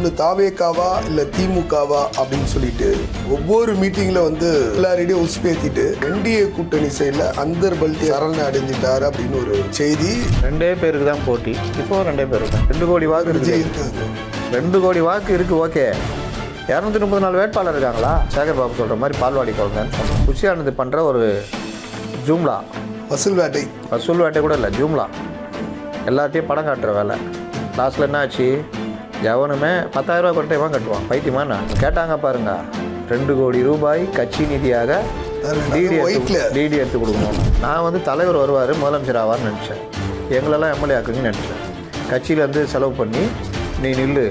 ஒன்று தாவேக்காவா இல்லை திமுகவா அப்படின்னு சொல்லிட்டு ஒவ்வொரு மீட்டிங்கில் வந்து எல்லாரையும் உஸ்பேத்திட்டு என்டிஏ கூட்டணி சைடில் அந்தர் பல்டி சரண அடைஞ்சிட்டாரு அப்படின்னு ஒரு செய்தி. 2 பேருக்கு தான் போட்டி. இப்போ 2 பேருக்கு தான் 2 கோடி வாக்கு இருக்காங்க. 2 கோடி வாக்கு இருக்குது. ஓகே, 234 வேட்பாளர் இருக்காங்களா? சேகர் பாபு சொல்கிற மாதிரி பால்வாடி குழந்தைன்னு சொன்னோம். புஷியானது பண்ணுற ஒரு ஜூம்லா வசூல் வேட்டை கூட இல்லை, ஜூம்லா எல்லாத்தையும் படம் காட்டுற வேலை. லாஸ்ட்டில் என்ன ஆச்சு? எவனுமே 10,000 ரூபா கொட்டையமாக கட்டுவான். பைத்தியமா நான் கேட்டாங்க பாருங்க. 2 கோடி ரூபாய் கட்சி நிதியாக டிடி எடுத்து கொடுக்கணும். நான் வந்து தலைவர் வருவார், முதலமைச்சர் ஆவார்னு நினச்சேன். எங்களெல்லாம் எம்எல்ஏ ஆக்குங்கன்னு நினச்சேன். கட்சியிலேருந்து செலவு பண்ணி நீ நில்லு,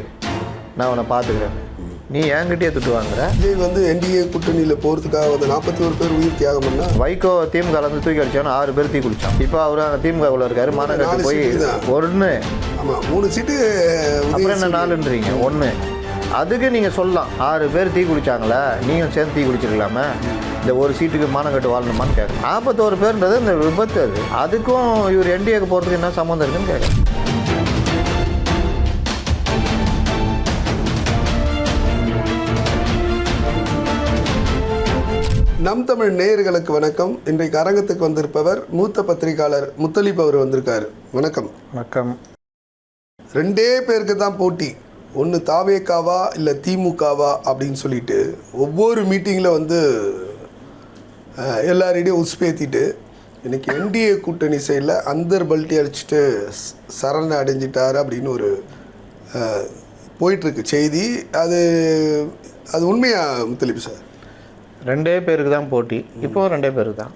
நான் உன்னை பார்த்துக்கிறேன், நீ என்கிட்டயே திட்டு வாங்குற. விஜய் வந்து என்டிஏ கூட்டணியில் போகிறதுக்காக வந்து 41 பேர் உயிர் தியாகம் பண்ணா. வைகோ திமுகலேருந்து தூக்கி அடிச்சான்னு 6 பேர் தீ குளிச்சான். இப்போ அவர் அங்கே திமுகவில் இருக்காரு. மாநகராட்சி போய் 1 3 சீட்டு. அப்புறம் என்ன 4ன்றீங்க? 1 அதுக்கு நீங்கள் சொல்லலாம் 6 பேர் தீ குளிச்சாங்களே, நீயும் சேர்ந்து தீ குளிச்சிருக்கலாமே, இந்த ஒரு சீட்டுக்கு மானங்கட்டு வாழணுமான்னு கேட்குறேன். 41 பேர்ன்றது இந்த விபத்து. அதுக்கும் இவர் என்டிஏக்கு போகிறதுக்கு என்ன சம்மந்தம் இருக்குன்னு கேட்குறேன். நம் தமிழ் நேயர்களுக்கு வணக்கம். இன்றைக்கு அரங்கத்துக்கு வந்திருப்பவர் மூத்த பத்திரிகையாளர் முத்தலீப் அவர் வந்திருக்காரு. வணக்கம். வணக்கம். 2 பேருக்கு தான் போட்டி, ஒன்று தாவேக்காவா இல்லை திமுகவா அப்படின்னு சொல்லிட்டு ஒவ்வொரு மீட்டிங்கில் வந்து எல்லாரையும் உஸ்பேத்திட்டு இன்னைக்கு என்டிஏ கூட்டணி சைடில் அந்தர் பல்ட்டி அடிச்சுட்டு சரண அடைஞ்சிட்டாரு அப்படின்னு ஒரு போயிட்டுருக்கு செய்தி. அது உண்மையா முத்தலீப் சார்? 2 பேருக்கு தான் போட்டி. இப்போ 2 பேருக்கு தான்.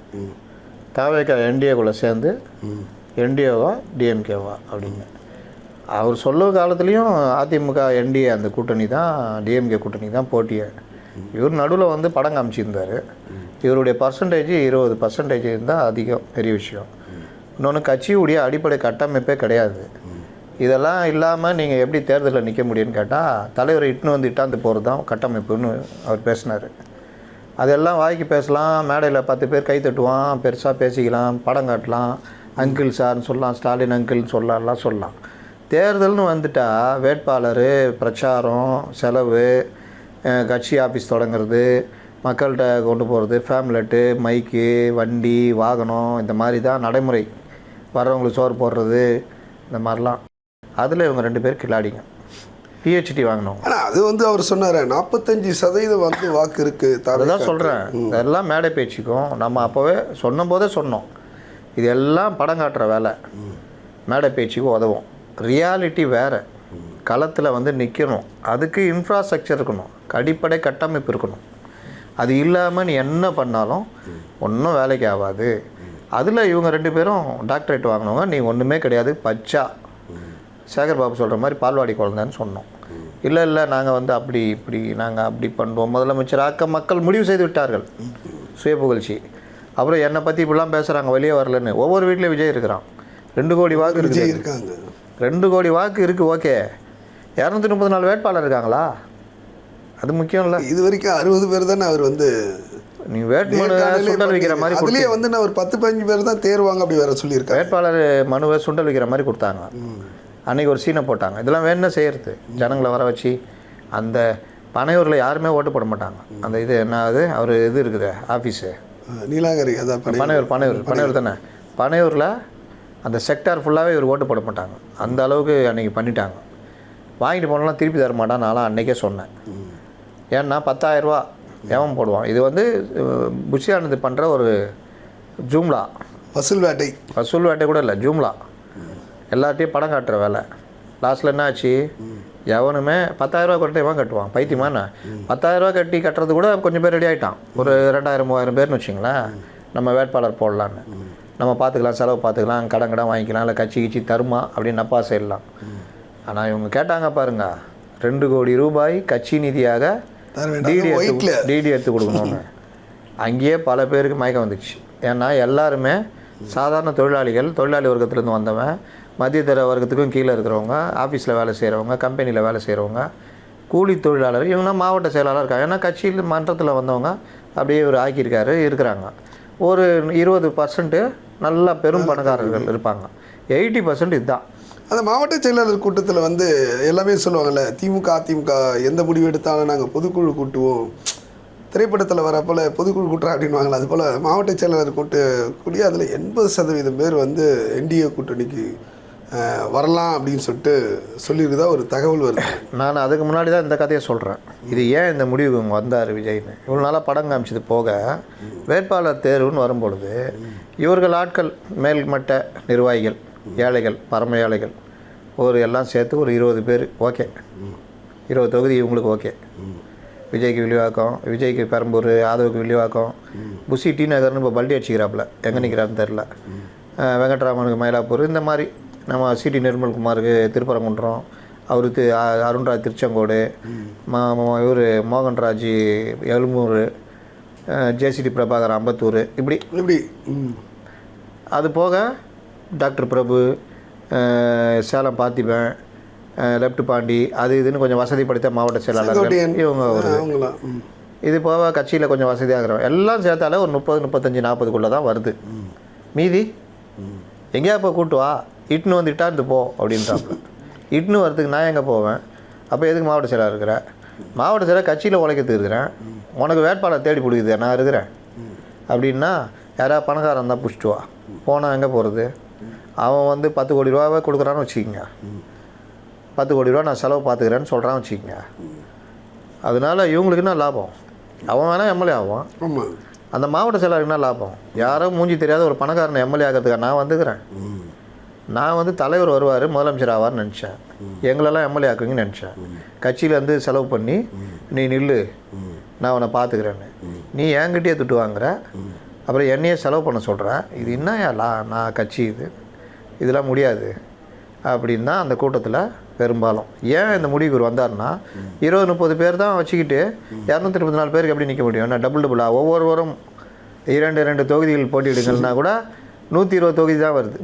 தாவேக்கா என்டிஏக்குள்ளே சேர்ந்து என்டிஏவா டிஎம்கேவா அப்படின்னு அவர் சொல்ல காலத்துலேயும் அதிமுக என்டிஏ அந்த கூட்டணி தான், டிஎம்கே கூட்டணி தான் போட்டியை. இவர் நடுவில் வந்து படம் காமிச்சிருந்தார். இவருடைய பர்சன்டேஜ் 20% இருந்தால் அதிகம், பெரிய விஷயம். இன்னொன்று, கட்சியுடைய அடிப்படை கட்டமைப்பே கிடையாது. இதெல்லாம் இல்லாமல் நீங்கள் எப்படி தேர்தலில் நிற்க முடியும்னு கேட்டால், தலைவரை இட்டுன்னு வந்து இட்டாந்து போகிறது தான் கட்டமைப்புன்னு அவர் பேசினார். அதெல்லாம் வாய்க்கு பேசலாம், மேடையில் 10 பேர் கை தட்டுவான், பெருசாக பேசிக்கலாம், படம் காட்டலாம், அங்கிள் சார்னு சொல்லலாம், ஸ்டாலின் அங்கிள்னு சொல்லலாம். தேர்தல்னு வந்துட்டால் வேட்பாளர், பிரச்சாரம், செலவு, கட்சி ஆஃபீஸ் தொடங்கிறது, மக்கள்கிட்ட கொண்டு போகிறது, ஃபேம்லெட்டு, மைக்கு, வண்டி, வாகனம், இந்த மாதிரி தான் நடைமுறை. வர்றவங்களுக்கு சோறு போடுறது, இந்த மாதிரிலாம். அதில் இவங்க 2 பேர் கில்லாடிங்க. பிஹெச்டி வாங்கினோம். ஆனால் அது வந்து அவர் சொன்னார் 45% வந்து வாக்கு இருக்குது. அதுதான் சொல்கிறேன். இதெல்லாம் மேடை பேச்சுக்கும் நம்ம அப்போவே சொன்னபோதே சொன்னோம், இதெல்லாம் படம் காட்டுற வேலை. மேடை பேச்சுக்கு உதவும். ரியாலிட்டி வேறு. களத்தில் வந்து நிற்கணும். அதுக்கு இன்ஃப்ராஸ்ட்ரக்சர் இருக்கணும், அடிப்படை கட்டமைப்பு இருக்கணும். அது இல்லாமல் நீ என்ன பண்ணாலும் ஒன்றும் வேலைக்கு ஆகாது. அதில் இவங்க 2 பேரும் டாக்டரேட் வாங்கினவங்க. நீ ஒன்றுமே கிடையாது, பச்சா சேகர் பாபு சொல்கிற மாதிரி பால்வாடி குழந்தைன்னு சொன்னோம். இல்லை நாங்கள் வந்து அப்படி பண்ணுவோம். முதலமைச்சராக்க மக்கள் முடிவு செய்து விட்டார்கள், சுய புகழ்ச்சி. அப்புறம் என்னை பற்றி இப்படிலாம் பேசுகிறாங்க, வெளியே வரலன்னு. ஒவ்வொரு வீட்லேயும் விஜய் இருக்கிறான். 2 கோடி வாக்கு இருக்காங்க. 2 கோடி வாக்கு இருக்குது. ஓகே, 234 வேட்பாளர் இருக்காங்களா? அது முக்கியம் இல்லை. இது வரைக்கும் 60 பேர் தானே அவர் வந்து நீ வேட்புமனு சுண்டல் வைக்கிற மாதிரி. அதுலேயே வந்து நான் ஒரு 10-15 பேர் தான் தேர்வாங்க அப்படி வேற சொல்லியிருக்கேன். வேட்பாளர் மனுவை சுண்டல் வைக்கிற மாதிரி கொடுத்தாங்க. அன்றைக்கி ஒரு சீனை போட்டாங்க. இதெல்லாம் வேணும்னா செய்கிறது. ஜனங்களை வர வச்சு அந்த பனையூரில் யாருமே ஓட்டு போட மாட்டாங்க. அந்த இது என்ன, அது அவர் இது இருக்குது ஆஃபீஸு நீலாங்கரி, அதான் பனையூர் தானே. பனையூரில் அந்த செக்டார் ஃபுல்லாகவே இவர் ஓட்டு போட மாட்டாங்க. அந்த அளவுக்கு அன்றைக்கி பண்ணிட்டாங்க. வாங்கிட்டு போனாலாம் திருப்பி தர மாட்டான். நான்லாம் அன்றைக்கே சொன்னேன். ஏன்னா 10,000 ரூபா எவன் போடுவான்? இது வந்து புஷியானது பண்ணுற ஒரு ஜூம்லா, வசூல் வேட்டை கூட இல்லை, ஜூம்லா எல்லாத்தையும் படம் காட்டுற வேலை. லாஸ்ட்டில் என்ன ஆச்சு? எவனுமே 10,000 ரூபா கொட்டையமாக கட்டுவான். பைத்தியமா நான் 10,000 ரூபா கட்டுறது கூட கொஞ்சம் பேர் ரெடி ஆகிட்டான். ஒரு 2000-3000 பேர்னு வச்சிங்களேன். நம்ம வேட்பாளர் போடலான்னு, நம்ம பார்த்துக்கலாம், செலவு பார்த்துக்கலாம், கடன் வாங்கிக்கலாம், இல்லை கட்சி தருமா அப்படின்னு நப்பா செய்யலாம். ஆனால் இவங்க கேட்டாங்க பாருங்க, 2 கோடி ரூபாய் கட்சி நிதியாக டிடி எடுத்து கொடுக்கணும்னு. அங்கேயே பல பேருக்கு மயக்கம் வந்துச்சு. ஏன்னா எல்லாருமே சாதாரண தொழிலாளி வர்க்கத்துலேருந்து வந்தவன், மத்தியதர வர்க்கத்துக்கும் கீழே இருக்கிறவங்க, ஆஃபீஸில் வேலை செய்கிறவங்க, கம்பெனியில் வேலை செய்கிறவங்க, கூலி தொழிலாளர், இவங்கன்னா மாவட்ட செயலாளர் இருக்காங்க. ஏன்னா கட்சியில் மன்றத்தில் வந்தவங்க அப்படியே இவர் ஆக்கியிருக்காரு இருக்கிறாங்க. ஒரு 20% நல்லா பெரும் பணக்காரர்கள் இருப்பாங்க. 80% இதுதான். அந்த மாவட்ட செயலாளர் கூட்டத்தில் வந்து எல்லாமே சொல்லுவாங்கள்ல, திமுக அதிமுக எந்த முடிவு எடுத்தாலும் நாங்கள் பொதுக்குழு கூட்டுவோம், திரைப்படத்தில் வரப்போல் பொதுக்குழு கூட்டுறோம் அப்படின்வாங்களே, அதுபோல் மாவட்ட செயலாளர் கூடிய அதில் 80% பேர் வந்து என்டிஏ கூட்டணிக்கு வரலாம் அப்படின்னு சொல்லிட்டு சொல்லியிருக்குதா ஒரு தகவல் வருது. நான் அதுக்கு முன்னாடி தான் இந்த கதையை சொல்கிறேன். இது ஏன் இந்த முடிவு வந்தார் விஜய்னு. இவ்வளோ நாளாக படம் காமிச்சது போக வேட்பாளர் தேர்வுன்னு வரும்பொழுது இவர்கள் ஆட்கள் மேல்மட்ட நிர்வாகிகள், ஏழைகள், பரம ஏழைகள் எல்லாம் சேர்த்து ஒரு 20 பேர் ஓகே, 20 தொகுதி இவங்களுக்கு ஓகே. விஜய்க்கு வில்லிவாக்கம், விஜய்க்கு பெரம்பூர், யாதவுக்கு வில்லிவாக்கம், புஷி டி நகர்னு இப்போ பல்டி அடிச்சுக்கிறாப்புல, எங்கே நிற்கிறாருன்னு தெரில, வெங்கட்ராமனுக்கு மயிலாப்பூர், இந்த மாதிரி நம்ம சிடி நிர்மல்குமாருக்கு திருப்பரங்குன்றம், அவருக்கு அருண்ராஜ் திருச்செங்கோடு, இவர் மோகன்ராஜ் எழும்பூர், ஜேசிடி பிரபாகர் அம்பத்தூர், இப்படி அது போக டாக்டர் பிரபு, சேலம் பார்த்திபன், லெப்ட் பாண்டி, அது இதுன்னு கொஞ்சம் வசதி படுத்த மாவட்ட செயலாளர்கள் இவங்க வருது. இது போக கட்சியில் கொஞ்சம் வசதியாகிறோம் எல்லாம் சேர்த்தாலே ஒரு 30, 35, 40க்குள்ளே தான் வருது. மீதி எங்கேயா இப்போ கூட்டு வா, இட்டுன்னு வந்து இட்டாந்து போ அப்படின்றாப்புல. இட்டுன்னு வரதுக்கு நான் எங்கே போவேன்? அப்போ எதுக்கு மாவட்ட செயலாளர் இருக்கிறேன்? மாவட்ட செயலாளர் கட்சியில் உழைக்கிறது இருக்கிறேன், உனக்கு வேட்பாளர் தேடி பிடிக்குது நான் இருக்கிறேன் அப்படின்னா யாராவது பணக்காரன் தான் பிடிச்சிட்டு வா. போனால் எங்கே போகிறது? அவன் வந்து 10 கோடி ரூபாவே கொடுக்குறான்னு வச்சுக்கோங்க, 10 கோடி ரூபா நான் செலவு பார்த்துக்கிறேன்னு சொல்கிறான்னு வச்சுக்கோங்க. அதனால இவங்களுக்கு என்ன லாபம்? அவன் வேணால் எம்எல்ஏ ஆவான், அந்த மாவட்ட செயலாளருக்கு என்ன லாபம்? யாரோ மூஞ்சி தெரியாத ஒரு பணக்காரனை எம்எல்ஏ ஆகிறதுக்காக நான் வந்துக்கிறேன். நான் வந்து தலைவர் வருவார், முதலமைச்சர் ஆவார்னு நினச்சேன், எங்களெல்லாம் எம்எல்ஏ ஆக்குவீங்கன்னு நினச்சேன். கட்சியிலேருந்து செலவு பண்ணி நீ நில்லு நான் உன்னை பார்த்துக்கிறேன்னு நீ என்கிட்டயே துட்டு வாங்குற, அப்புறம் என்னையே செலவு பண்ண சொல்கிற. இது என்னையா நான் கட்சி இதெல்லாம் முடியாது அப்படின்னு தான் அந்த கூட்டத்தில் பெரும்பாலும். ஏன் இந்த முடிவுக்கு வந்தார்னா 20-30 பேர் தான் வச்சுக்கிட்டு 224 பேருக்கு எப்படி நிற்க முடியும்? ஏன்னா டபுளாக ஒவ்வொருவரும் 2 தொகுதிகள் போட்டியிடுங்கள்னா கூட 120 தொகுதி தான் வருது,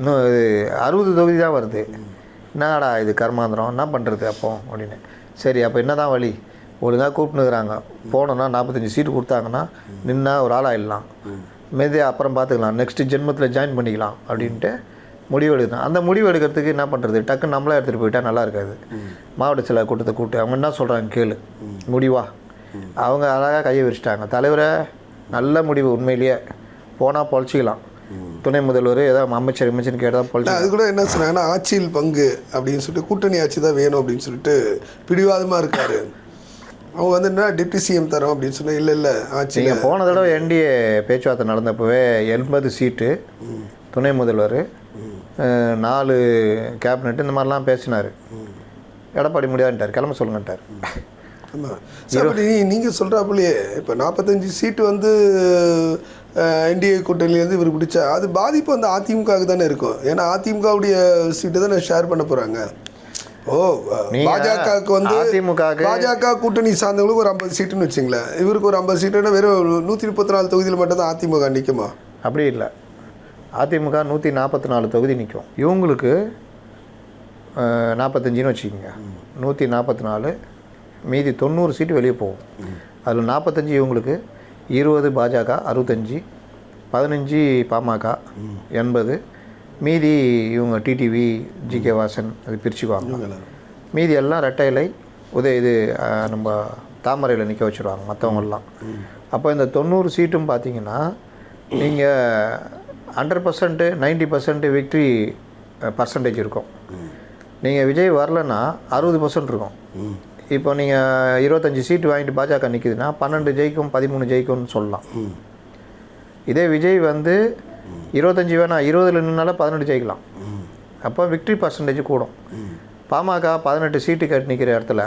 60 தொகுதி தான் வருது. என்னடா இது கர்மாந்திரம், என்ன பண்ணுறது அப்போ அப்படின்னு. சரி அப்போ என்ன தான் வழி? ஒழுங்காக கூப்பிட்டுக்கிறாங்க, போனோன்னா 45 சீட்டு கொடுத்தாங்கன்னா நின்னா ஒரு ஆளாயிடலாம், மெதுவாக அப்புறம் பார்த்துக்கலாம், நெக்ஸ்ட்டு ஜென்மத்தில் ஜாயின் பண்ணிக்கலாம் அப்படின்ட்டு முடிவு எடுக்கணும். அந்த முடிவு எடுக்கிறதுக்கு என்ன பண்ணுறது? டக்குன்னு நம்மளே எடுத்துகிட்டு போயிட்டால் நல்லா இருக்காது. மாவட்ட செயலாளர் கூட்டத்தை கூப்பிட்டு அவங்க என்ன சொல்கிறாங்க கேளு, முடிவா அவங்க அழகாக கையை விரிச்சிட்டாங்க. தலைவரை நல்ல முடிவு, உண்மையிலேயே போனால் பொழைச்சிக்கலாம், துணை முதல்வர் ஏதாவது அமைச்சர்னு கேட்டால் பொழைச்சி. அது கூட என்ன சொன்னாங்கன்னா ஆட்சியில் பங்கு அப்படின்னு சொல்லிட்டு கூட்டணி ஆட்சி தான் வேணும் அப்படின்னு சொல்லிட்டு பிடிவாதமாக இருக்காரு. அவங்க வந்து என்ன டிப்டி சிஎம் தரோம் அப்படின்னு சொன்னால் இல்லை ஆட்சி. நீங்கள் போன தடவை என்டிஏ பேச்சுவார்த்தை நடந்தப்போவே 80 சீட்டு, துணை முதல்வர், 4 கேபினெட், இந்த மாதிரிலாம் பேசினார். எடப்பாடி முடியாதுன்ட்டார், கிளம்ப சொல்லுங்கன்ட்டார். ஆமாம் சார், நீங்கள் சொல்கிறாப்புலையே இப்போ 45 சீட்டு வந்து என்டிஏ கூட்டணியிலேருந்து இவர் பிடிச்சா அது பாதிப்பு வந்து அதிமுகவுக்கு தானே இருக்கும். ஏன்னா அதிமுகவுடைய சீட்டு தானே ஷேர் பண்ண போகிறாங்க. பாஜகவுக்கு வந்து பாஜக கூட்டணி சார்ந்தவங்களுக்கு ஒரு 50 சீட்டுன்னு வச்சுங்களேன், இவருக்கு ஒரு 50 சீட்டுன்னா வெறும் 134 தொகுதியில் மட்டும் தான் அதிமுக நிற்குமா? அப்படி இல்லை, அதிமுக 144 தொகுதி நிற்கும், இவங்களுக்கு 45ன்னு வச்சுக்கோங்க, 144, மீதி 90 சீட்டு வெளியே போகும். அதில் 45 இவங்களுக்கு, 20 பாஜக, 65, 15 பாமக, 80, மீதி இவங்க டிடிவி, ஜிகே வாசன் அது பிரிச்சுக்குவாங்க. மீதி எல்லாம் ரெட்டை இலை இது நம்ம தாமரையில் நிற்க வச்சுருவாங்க மற்றவங்கெல்லாம். அப்போ இந்த 90 சீட்டும் பார்த்தீங்கன்னா நீங்கள் 100%, 90% விக்ட்ரி பர்சன்டேஜ் இருக்கும். நீங்கள் விஜய் வரலன்னா 60% இருக்கும். இப்போ நீங்கள் 25 சீட்டு வாங்கிட்டு பாஜக நிற்கிதுன்னா 12 ஜெயிக்கும், 13 ஜெயிக்கும்னு சொல்லலாம். இதே விஜய் வந்து 25 வேணாம், 20ல் நின்னாலும் 18 ஜெயிக்கலாம். அப்போ விக்ட்ரி பர்சன்டேஜ் கூடும். பாமக 18 சீட்டு கட்டி நிற்கிற இடத்துல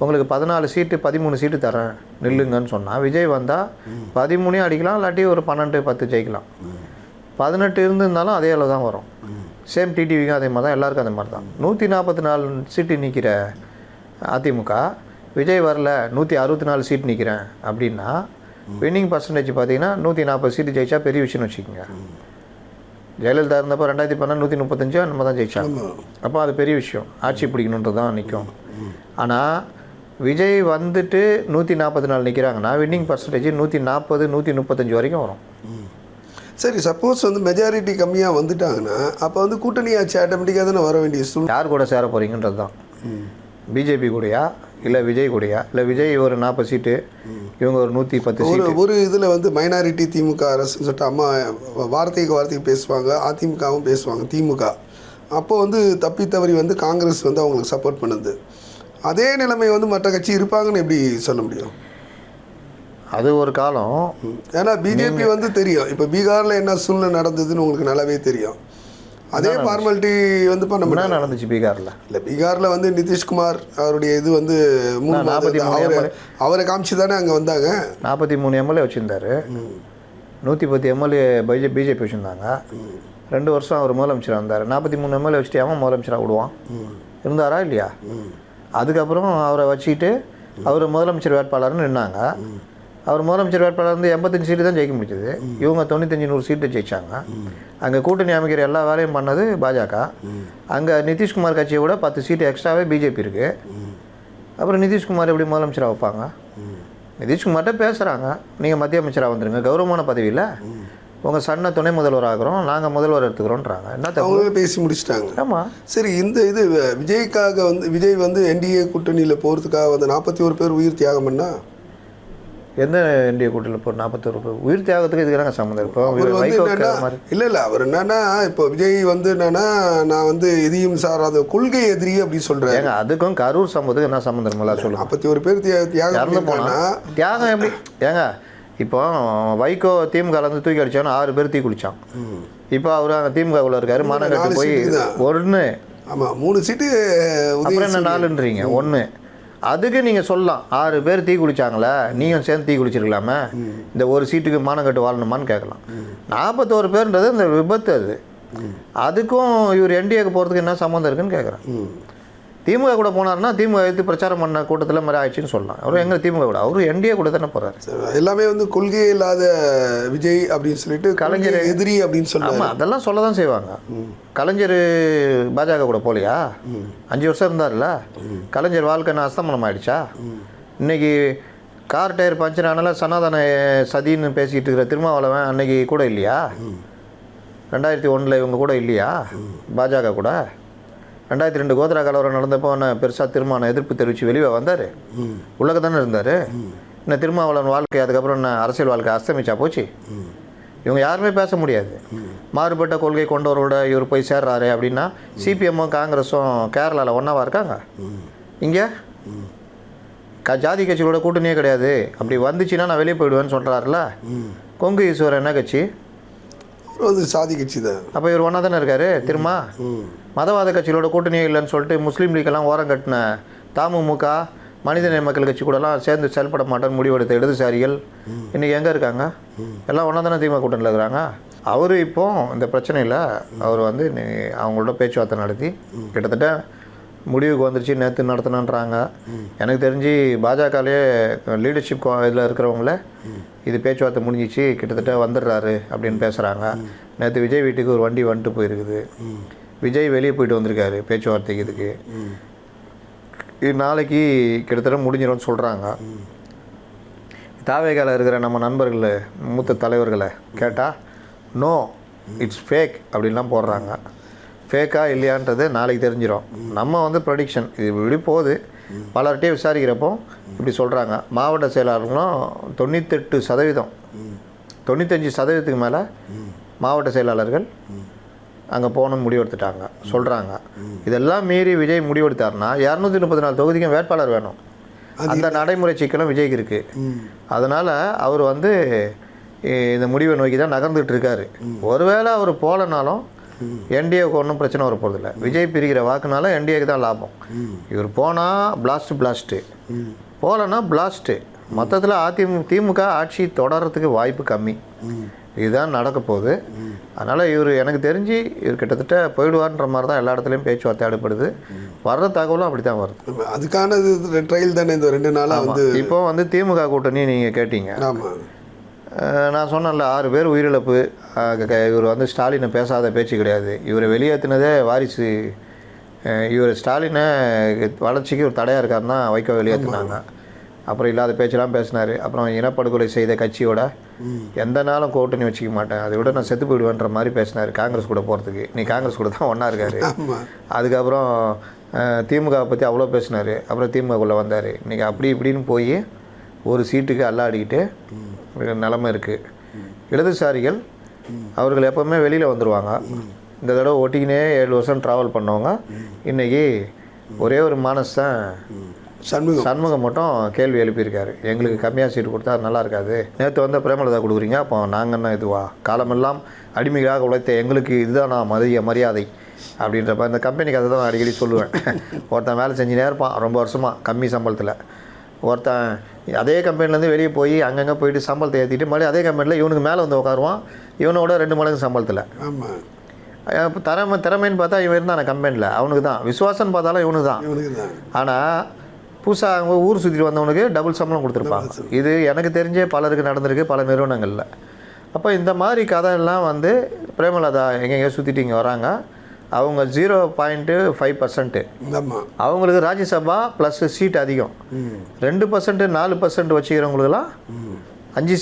உங்களுக்கு 14 சீட்டு, 13 சீட்டு தரேன் நில்லுங்கன்னு சொன்னால் விஜய் வந்தால் 13 அடிக்கலாம், இல்லாட்டி ஒரு 12, 10 ஜெயிக்கலாம். 18 இருந்திருந்தாலும் அதே அளவு தான் வரும். சேம் டிடிவிக்கும் அதே மாதிரி தான், எல்லாருக்கும் அதே மாதிரி தான். 144 சீட்டு நிற்கிற அதிமுக, விஜய் வரல 164 சீட்டு நிற்கிறேன் அப்படின்னா வின்னிங் பர்சன்டேஜ் பார்த்தீங்கன்னா 140 சீட்டு ஜெயிச்சா பெரிய விஷயம்னு வச்சுக்கோங்க. ஜெயலலிதா இருந்தப்போ 2010 135 நம்ம தான் ஜெயிச்சாங்க. அப்போ அது பெரிய விஷயம், ஆட்சி பிடிக்கணுன்றது தான் நிற்கும். ஆனால் விஜய் வந்துட்டு 144 நிற்கிறாங்கன்னா வின்னிங் பர்சன்டேஜ் 140, 135 வரைக்கும் வரும். சரி, சப்போஸ் வந்து மெஜாரிட்டி கம்மியாக வந்துட்டாங்கன்னா அப்போ வந்து கூட்டணி ஆட்சி ஆட்டோமேட்டிக்காக தானே வர வேண்டிய சூழ்நிலை. யார் கூட சேர போகிறீங்கன்றது தான். பிஜேபி கூடயா இல்லை விஜய் கூடயா, இல்லை விஜய் ஒரு 40 சீட்டு, இவங்க ஒரு 110 சீட்டு. ஒரு இதில் வந்து மைனாரிட்டி திமுக அரசுன்னு சொல்லிட்டு அம்மா வார்த்தைக்கு பேசுவாங்க, அதிமுகவும் பேசுவாங்க, திமுக. அப்போ வந்து தப்பி தவறி வந்து காங்கிரஸ் வந்து அவங்களுக்கு சப்போர்ட் பண்ணுது. அதே நிலைமை வந்து மற்ற கட்சி இருப்பாங்கன்னு எப்படி சொல்ல முடியும்? அது ஒரு காலம். ஏன்னா பிஜேபி வந்து தெரியும், இப்போ பீகாரில் என்ன சூழ்நிலை நடந்ததுன்னு உங்களுக்கு நல்லாவே தெரியும். அதே ஃபார்மாலிட்டி வந்து பண்ண முடியாது. நடந்துச்சு பீகாரில்? இல்லை, பீகாரில் வந்து நிதிஷ்குமார் அவருடைய இது வந்து அவரை காமிச்சு தானே அங்கே வந்தாங்க. 43 எம்எல்ஏ வச்சுருந்தாரு, 110 எம்எல்ஏ பிஜேபி வச்சுருந்தாங்க. 2 வருஷம் அவர் முதலமைச்சராக இருந்தார். 43 எம்எல்ஏ வச்சுட்டு அவன் முதலமைச்சராக விடுவான், இருந்தாரா இல்லையா? அதுக்கப்புறம் அவரை வச்சுக்கிட்டு அவர் முதலமைச்சர் வேட்பாளர்னு நின்னாங்க. அவர் முதலமைச்சர் வேட்பாளர் வந்து 85 சீட்டு தான் ஜெயிக்க முடிச்சது. இவங்க 95-100 சீட்டு ஜெயிச்சாங்க. அங்கே கூட்டணி அமைக்கிற எல்லா வேலையும் பண்ணது பாஜக. அங்கே நிதிஷ்குமார் கட்சியை விட 10 சீட்டு எக்ஸ்ட்ராவே பிஜேபி இருக்குது. அப்புறம் நிதிஷ்குமார் எப்படி முதலமைச்சராக வைப்பாங்க? நிதிஷ்குமார்கிட்ட பேசுகிறாங்க, நீங்கள் மத்திய அமைச்சராக வந்துடுங்க, கௌரவமான பதவியில் உங்கள் சன்னை துணை முதல்வர் ஆகிறோம், நாங்கள் முதல்வர் எடுத்துக்கிறோன்றறாங்க. என்ன அவங்களே பேசி முடிச்சிட்டாங்க. ஆமாம். சரி, இந்த இது விஜய்க்காக வந்து விஜய் வந்து என்டிஏ கூட்டணியில் போகிறதுக்காக வந்து 41 பேர் உயிர் தியாகம் பண்ணா? எந்த என்டிஏ கூட்டணியில் போகிற 41 பேர் உயிர் தியாகத்துக்கு இதுக்கு நாங்கள் சம்மந்தம் இருப்போம். இல்லை அவர் என்னன்னா, இப்போ விஜய் வந்து என்னன்னா, நான் வந்து எதையும் சாராத கொள்கை எதிரி அப்படின்னு சொல்கிறேன். ஏங்க அதுக்கும் கரூர் சம்பவத்துக்கு என்ன சம்மந்தம் இருக்குங்களா சொல்லுங்கள். 41 பேர் தியாகம் போனால் தியாகம் எப்படி? ஏங்க இப்போ வைகோ திமுகலேருந்து தூக்கி அடித்தானோ 6 பேர் தீ குளித்தான். இப்போ அவர் அங்கே திமுகவில் இருக்காரு, மாநகரத்துக்கு போய் 1. ஆமாம், 3 சீட்டு. அப்புறம் என்ன 4ன்றீங்க? 1. அதுக்கு நீங்கள் சொல்லலாம், 6 பேர் தீ குளிச்சாங்களே, நீங்கள் சேர்ந்து தீ குளிச்சிருக்கலாமே, இந்த ஒரு சீட்டுக்கு மானங்கட்டு வாழணுமான்னு கேட்கலாம். 41 பேர்ன்றது இந்த விபத்து. அதுக்கும் இவர் என்டிஏக்கு போகிறதுக்கு என்ன சம்மந்தம் இருக்குன்னு கேட்குறேன். திமுக கூட போனார்னா திமுக எடுத்து பிரச்சாரம் பண்ண கூட்டத்தில் மாதிரி ஆயிடுச்சுன்னு சொல்லலாம். அவரும் எங்கே திமுக கூட, அவரும் என்டிஏ கூட தானே போகிறாரு. எல்லாமே வந்து கொள்கை இல்லாத விஜய் அப்படின்னு சொல்லிட்டு கலைஞர் எதிரி அப்படின்னு சொல்லுவாங்க. ஆமாம், அதெல்லாம் சொல்ல தான் செய்வாங்க. கலைஞர் பாஜக கூட போகலையா? 5 வருஷம் இருந்தார்ல. கலைஞர் வாழ்க்கை அஸ்தமனம் ஆயிடுச்சா? இன்னைக்கு கார் டயர் பஞ்சர் ஆனால சனாதன சதின்னு பேசிக்கிட்டு இருக்கிற திருமாவளவன் அன்னைக்கு கூட இல்லையா? 2001 இவங்க கூட இல்லையா பாஜக கூட? 2002 கோத்ரா கலவரம் நடந்தப்போ பெருசாக திருமான எதிர்ப்பு தெரிவித்து வெளியே வந்தார், உள்ளக தானே இருந்தார். இன்னும் திருமாவளவன் வாழ்க்கை அதுக்கப்புறம் என்ன அரசியல் வாழ்க்கை அஸ்தமிச்சா போச்சு? இவங்க யாருமே பேச முடியாது. மாறுபட்ட கொள்கை கொண்டவரோட இவர் போய் சேர்றாரு அப்படின்னா சிபிஎம்மும் காங்கிரஸும் கேரளாவில் ஒன்றாவா இருக்காங்க? இங்கே ஜாதி கட்சிகளோட கூட்டணியே கிடையாது. அப்படி வந்துச்சுன்னா நான் வெளியே போயிடுவேன்னு சொல்கிறாருல. கொங்கு ஈஸ்வரன் என்ன கட்சி? வந்து சாதி கட்சி தான். அப்போ இவர் ஒன்றா தானே இருக்காரு. திரும்ப மதவாத கட்சிகளோட கூட்டணியே இல்லைன்னு சொல்லிட்டு முஸ்லீம் லீக்கெல்லாம் ஓரம் கட்டின தமுமுக, மனிதநேய மக்கள் கட்சி கூடலாம் சேர்ந்து செயல்பட மாட்டேன்னு முடிவெடுத்த இடதுசாரிகள் இன்றைக்கி எங்கே இருக்காங்க? எல்லாம் ஒன்றா தானே திமுக கூட்டணியில் இருக்கிறாங்க. அவர் இப்போ இந்த பிரச்சனையில் அவர் வந்து அவங்களோட பேச்சுவார்த்தை நடத்தி கிட்டத்தட்ட முடிவுக்கு வந்துருச்சு. நேற்று நடத்தினான்றாங்க. எனக்கு தெரிஞ்சு பாஜகலேயே லீடர்ஷிப் இதில் இருக்கிறவங்கள இது பேச்சுவார்த்தை முடிஞ்சிச்சு, கிட்டத்தட்ட வந்துடுறாரு அப்படின்னு பேசுகிறாங்க. நேற்று விஜய் வீட்டுக்கு ஒரு வண்டி வந்துட்டு போயிருக்குது. விஜய் வெளியே போயிட்டு வந்திருக்காரு பேச்சுவார்த்தைக்கு. இதுக்கு இது நாளைக்கு கிட்டத்தட்ட முடிஞ்சிடும்னு சொல்கிறாங்க. தாவேகால இருக்கிற நம்ம நண்பர்கள் மூத்த தலைவர்களை கேட்டால் நோ இட்ஸ் ஃபேக் அப்படின்லாம் போடுறாங்க. ஃபேக்கா இல்லையான்றது நாளைக்கு தெரிஞ்சிடும். நம்ம வந்து ப்ரொடிக்ஷன் இது இப்படி போகுது. பலர்கிட்டே விசாரிக்கிறப்போ இப்படி சொல்கிறாங்க. மாவட்ட செயலாளர்களும் 98%, 95% மேலே மாவட்ட செயலாளர்கள் அங்கே போகணும்னு முடிவெடுத்துட்டாங்க சொல்கிறாங்க. இதெல்லாம் மீறி விஜய் முடிவெடுத்தாருன்னா 234 தொகுதிக்கும் வேட்பாளர் வேணும். அந்த நடைமுறை சிக்கலும் விஜய்க்கு இருக்குது. அதனால் அவர் வந்து இந்த முடிவை நோக்கி தான் நகர்ந்துட்டு இருக்காரு. ஒருவேளை அவர் போகலனாலும் என்டிஏவுக்கு ஒன்றும் பிரச்சனை வர போகிறதில்ல. விஜய் பிரிக்கிற வாக்குனால என்டிஏக்கு தான் லாபம். இவர் போனால் பிளாஸ்ட்டு, போகலன்னா பிளாஸ்ட்டு. மொத்தத்தில் திமுக ஆட்சி தொடர்றதுக்கு வாய்ப்பு கம்மி. இதுதான் நடக்க போகுது. அதனால் இவர் எனக்கு தெரிஞ்சு இவர் கிட்டத்தட்ட போயிடுவார்ன்ற மாதிரி தான் எல்லா இடத்துலையும் பேச்சுவார்த்தை அடுப்படுது. வர்ற தகவலும் அப்படி தான் வருது. அதுக்கான ட்ரையல் தானே இந்த 2 நாளாக வந்து. இப்போ வந்து திமுக கூட்டணி நீங்கள் கேட்டீங்க. நான் சொன்னேன்ல 6 பேர் உயிரிழப்பு. இவர் வந்து ஸ்டாலினை பேசாத பேச்சு கிடையாது. இவரை வெளியேற்றினதே வாரிசு. இவர் ஸ்டாலினை வளர்ச்சிக்கு ஒரு தடையாக இருக்காருன்னா வைகோ வெளியேற்றினாங்க. அப்புறம் இல்லாத பேச்செல்லாம் பேசினார். அப்புறம் இனப்படுகொலை செய்த கட்சியோட எந்த நாளும் கூட்டணி வச்சுக்க மாட்டேன், அதை விட நான் செத்து போயிடுவேன்ற மாதிரி பேசினார் காங்கிரஸ் கூட போகிறதுக்கு. நீ காங்கிரஸ் கூட தான் ஒன்றா இருக்கார். அதுக்கப்புறம் திமுகவை பற்றி அவ்வளோ பேசினார். அப்புறம் திமுகக்குள்ளே வந்தார். இன்றைக்கி அப்படி இப்படின்னு போய் ஒரு சீட்டுக்கு அல்லாடிக்கிட்டு நிலமை இருக்குது. இடதுசாரிகள் அவர்கள் எப்போவுமே வெளியில் வந்துடுவாங்க. இந்த தடவை ஓட்டிக்கினே 7 வருஷம் ட்ராவல் பண்ணவங்க இன்றைக்கி ஒரே ஒரு மானஸ் தான் சண்முகம் மட்டும் கேள்வி எழுப்பியிருக்காரு. எங்களுக்கு கம்மியாக சீட்டு கொடுத்தா நல்லா இருக்காது, நேற்று வந்த பிரேமலதா கொடுக்குறீங்க, அப்போ நாங்கள் என்ன இதுவா, காலமெல்லாம் அடிமைகளாக உழைத்த எங்களுக்கு இதுதான் நான் மரியாதை அப்படின்றப்ப இந்த கம்பெனிக்கு அதை தான் நான் அடிக்கடி சொல்லுவேன். ஒருத்தன் வேலை செஞ்சுனே இருப்பான் ரொம்ப வருஷமாக கம்மி சம்பளத்தில். ஒருத்தன் அதே கம்பெனிலேருந்து வெளியே போய் அங்கங்கே போயிட்டு சம்பளத்தை ஏற்றிட்டு மறுபடியும் அதே கம்பெனியில் இவனுக்கு மேலே வந்து உட்காருவான், இவனோட 2 மடங்கு சம்பளத்தில். இப்போ திறமைன்னு பார்த்தா இவன் இருந்தான் அந்த கம்பெனியில், அவனுக்கு தான். விசுவாசம்னு பார்த்தாலும் இவனுக்கு தான். ஆனால் புதுசாக அவங்க ஊர் சுற்றிட்டு வந்தவனுக்கு டபுள் சம்பளம் கொடுத்துருப்பாங்க. இது எனக்கு தெரிஞ்சே பலருக்கு நடந்திருக்கு பல நிறுவனங்களில். அப்போ இந்த மாதிரி கதையெல்லாம் வந்து பிரேமலதா எங்கெங்கே சுற்றிட்டு இங்கே வராங்க. அவங்க 0.5%. அவங்களுக்கு ராஜ்யசபா ப்ளஸ் சீட் அதிகம். 2% 4% வச்சுக்கிறவங்களுக்கெல்லாம் 5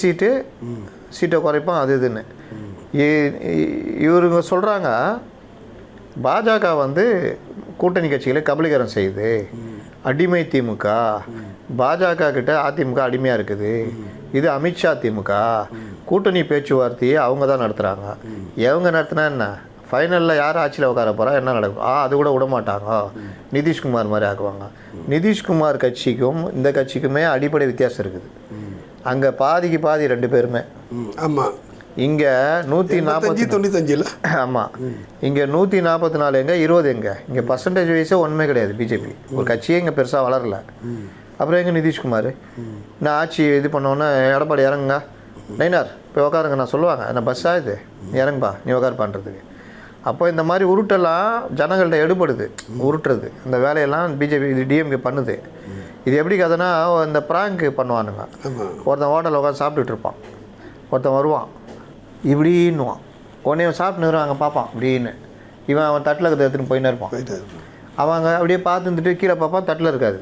சீட்டை குறைப்போம் அது இதுன்னு. இவருங்க சொல்கிறாங்க பாஜக வந்து கூட்டணி கட்சிகளை கபலீகரம் செய்யுது, அடிமை திமுக, பாஜக கிட்ட அதிமுக அடிமையாக இருக்குது, இது அமித்ஷா திமுக, கூட்டணி பேச்சுவார்த்தையை அவங்க தான் நடத்துகிறாங்க. எவங்க நடத்தினா என்ன, ஃபைனலில் யார் ஆட்சியில் உட்கார போகிறா, என்ன நடக்கும், அது கூட விட மாட்டாங்க, நிதிஷ்குமார் மாதிரி ஆக்குவாங்க. நிதிஷ்குமார் கட்சிக்கும் இந்த கட்சிக்குமே அடிப்படை வித்தியாசம் இருக்குது. அங்கே பாதிக்கு பாதி 2 பேருமே. ஆமாம். இங்கே 145 ஆமாம். இங்கே 144 எங்கே, 20 எங்கே. இங்கே பர்சன்டேஜ் வைஸே ஒன்றுமே கிடையாது. பிஜேபி ஒரு கட்சியே இங்கே பெருசாக வளரல. அப்புறம் எங்கே நிதிஷ்குமார் நான் ஆட்சி இது பண்ணோன்னே எடப்பாடி இறங்குங்க நைனார் போய் உட்காருங்க நான் சொல்லுவாங்க, நான் பஸ்ஸாக இது நீ இறங்குப்பா நீ உட்காரு பண்ணுறதுக்கு. அப்போ இந்த மாதிரி உருட்டெல்லாம் ஜனங்கள்கிட்ட எடுபடுது. உருட்டுறது இந்த வேலையெல்லாம் பிஜேபி இது டிஎம்கே பண்ணுது. இது எப்படி கதைன்னா இந்த ப்ராங்க் பண்ணுவானுங்க. ஒருத்தன் ஹோட்டலில் உட்காந்து சாப்பிட்டுட்டு இருப்பான், ஒருத்தன் வருவான் இப்படின்னுவான், உடனே சாப்பிட்டு வருவாங்க பார்ப்பான் அப்படின்னு, இவன் அவன் தட்டில் இருக்கிறத எடுத்துன்னு போயின்னு இருப்பான். அவங்க அப்படியே பார்த்துட்டு கீழே பார்ப்பான், தட்டில் இருக்காது.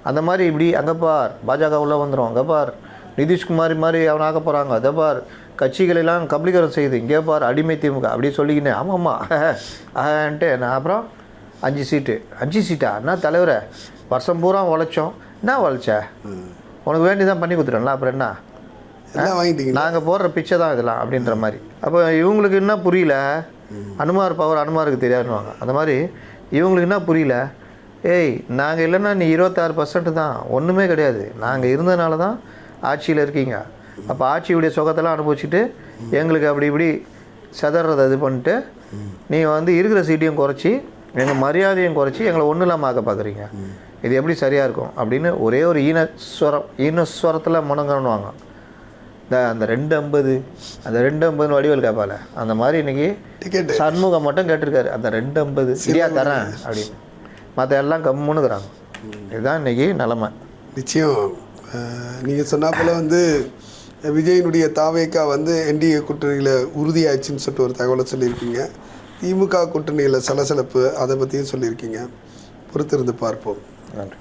அந்த மாதிரி இப்படி அங்கே பார் பாஜக உள்ளே வந்துடும், அங்கே பார் நிதிஷ்குமார் மாதிரி அவன் ஆக்க போகிறாங்க, அதை பார் கட்சிகளெல்லாம் கபலீகரம் செய்யுது, இங்கே பார் அடிமை திமுக அப்படி சொல்லிக்கினேன். ஆமாம்மா ஆன்ட்டு நான் அப்புறம் 5 சீட்டா என்ன தலைவரை வருஷம் பூரா உழைச்சோம், என்ன உழைச்ச உனக்கு வேண்டிதான் பண்ணி கொடுத்துட்டோம்ல, அப்புறம் என்ன நாங்கள் போடுற பிச்சை தான் இதெல்லாம் அப்படின்ற மாதிரி. அப்போ இவங்களுக்கு என்ன புரியல, அனுமார் பவர் அனுமாருக்கு தெரியாதுன்னுவாங்க. அந்த மாதிரி இவங்களுக்கு என்ன புரியல, ஏய் நாங்கள் இல்லைன்னா நீ 26% தான், ஒன்றுமே கிடையாது, நாங்கள் இருந்ததுனால தான் ஆட்சியில் இருக்கீங்க. அப்போ ஆட்சியுடைய சுகத்தெல்லாம் அனுபவிச்சுட்டு எங்களுக்கு அப்படி இப்படி செதறதை இது பண்ணிட்டு நீ வந்து இருக்கிற சீட்டையும் குறைச்சி எங்கள் மரியாதையும் குறைச்சி எங்களை ஒன்றும் இல்லாமல் ஆக்க பார்க்குறீங்க, இது எப்படி சரியாக இருக்கும் அப்படின்னு ஒரே ஒரு ஈனஸ்வரத்தில் முணங்கணுவாங்க. அந்த 250 அந்த 250 வடிவேல் கேட்பால அந்த மாதிரி இன்றைக்கி சண்முகம் மட்டும் கேட்டிருக்காரு, அந்த 250 சரியா தரேன் அப்படின்னு, மற்ற எல்லாம் கம்முன்னுக்குறாங்க. இதுதான் இன்றைக்கி நிலமை. நிச்சயம் நீங்கள் சொன்னாப்போல வந்து விஜயினுடைய தாவேக்கா வந்து என்டிஏ கூட்டணியில் உறுதியாச்சுன்னு சொல்லிட்டு ஒரு தகவலை சொல்லியிருக்கீங்க. திமுக கூட்டணியில் சலசலப்பு அதை பற்றியும் சொல்லியிருக்கீங்க. பொறுத்திருந்து பார்ப்போம். நன்றி.